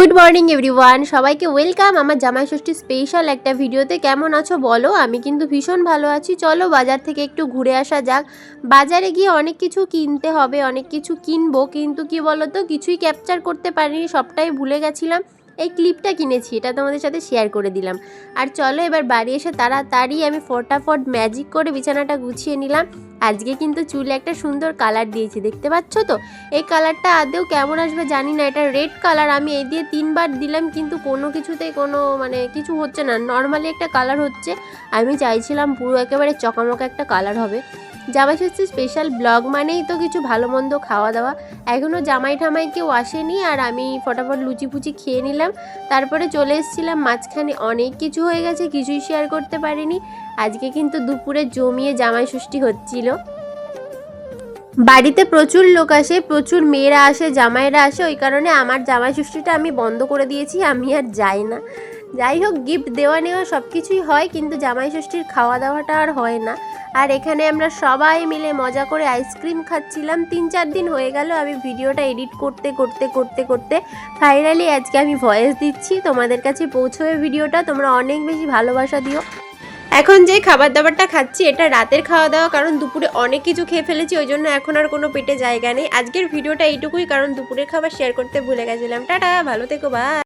Good morning everyone, সবাইকে welcome আমার জামাই ষষ্ঠী স্পেশাল একটা ভিডিওতে। কেমন আছো বলো? আমি কিন্তু ভীষণ ভালো আছি। চলো বাজার থেকে একটু ঘুরে আসা যাক। বাজারে গিয়ে অনেক কিছু কিনতে হবে, অনেক কিছু কিনবো, কিন্তু কি বলো তো, কিছুই ক্যাপচার করতে পারিনি, সবটাই ভুলে গেছিলাম। এই ক্লিপটা কিনেছি, এটা তোমাদের সাথে শেয়ার করে দিলাম। আর চলো এবার বাড়ি এসে তাড়াতাড়ি আমি ফটাফট ম্যাজিক করে বিছানাটা গুছিয়ে নিলাম। আজকে কিন্তু চুলে একটা সুন্দর কালার দিয়েছি, দেখতে পাচ্ছ তো? এই কালারটা আদৌ কেমন আসবে জানি না। এটা রেড কালার, আমি এই দিয়ে 3বার দিলাম কিন্তু কোনো কিছুতেই কোনো কিছু হচ্ছে না। নর্মালি একটা কালার হচ্ছে, আমি চাইছিলাম পুরো একেবারে চকামকা একটা কালার হবে। জামাই ষষ্ঠী স্পেশাল ব্লগ মানেই তো কিছু ভালো মন্দ খাওয়া দাওয়া। এখনও জামাই ঠামাই কেউ আসেনি, আর আমি ফটাফট লুচি ফুচি খেয়ে নিলাম। তারপরে চলে এসেছিলাম মাঝখানে, অনেক কিছু হয়ে গেছে, কিছুই শেয়ার করতে পারিনি। আজকে কিন্তু দুপুরে জমিয়ে জামাই ষষ্ঠী হচ্ছিল। বাড়িতে প্রচুর লোক আসে, প্রচুর মেয়েরা আসে, জামাইরা আসে, ওই কারণে আমার জামাই ষষ্ঠীটা আমি বন্ধ করে দিয়েছি, আমি আর যাই না। যাই হোক, গিফট দেওয়া নেওয়া সব কিছুই হয়, কিন্তু জামাই ষষ্ঠীর খাওয়া দাওয়াটা আর হয় না। আর এখানে আমরা সবাই মিলে মজা করে আইসক্রিম খাচ্ছিলাম। 3-4 দিন হয়ে গেল আমি ভিডিওটা এডিট করতে করতে করতে করতে ফাইনালি আজকে আমি ভয়েস দিচ্ছি, তোমাদের কাছে পৌঁছবে ভিডিওটা। তোমরা অনেক বেশি ভালোবাসা দিও। এখন যে খাবার দাবারটা খাচ্ছি এটা রাতের খাওয়া দাওয়া, কারণ দুপুরে অনেক কিছু খেয়ে ফেলেছি, ওই জন্য এখন আর কোনো পেটে জায়গা নেই। আজকের ভিডিওটা এইটুকুই, কারণ দুপুরের খাবার শেয়ার করতে ভুলে গেছিলাম। টাটা, ভালো থেকো, বাই।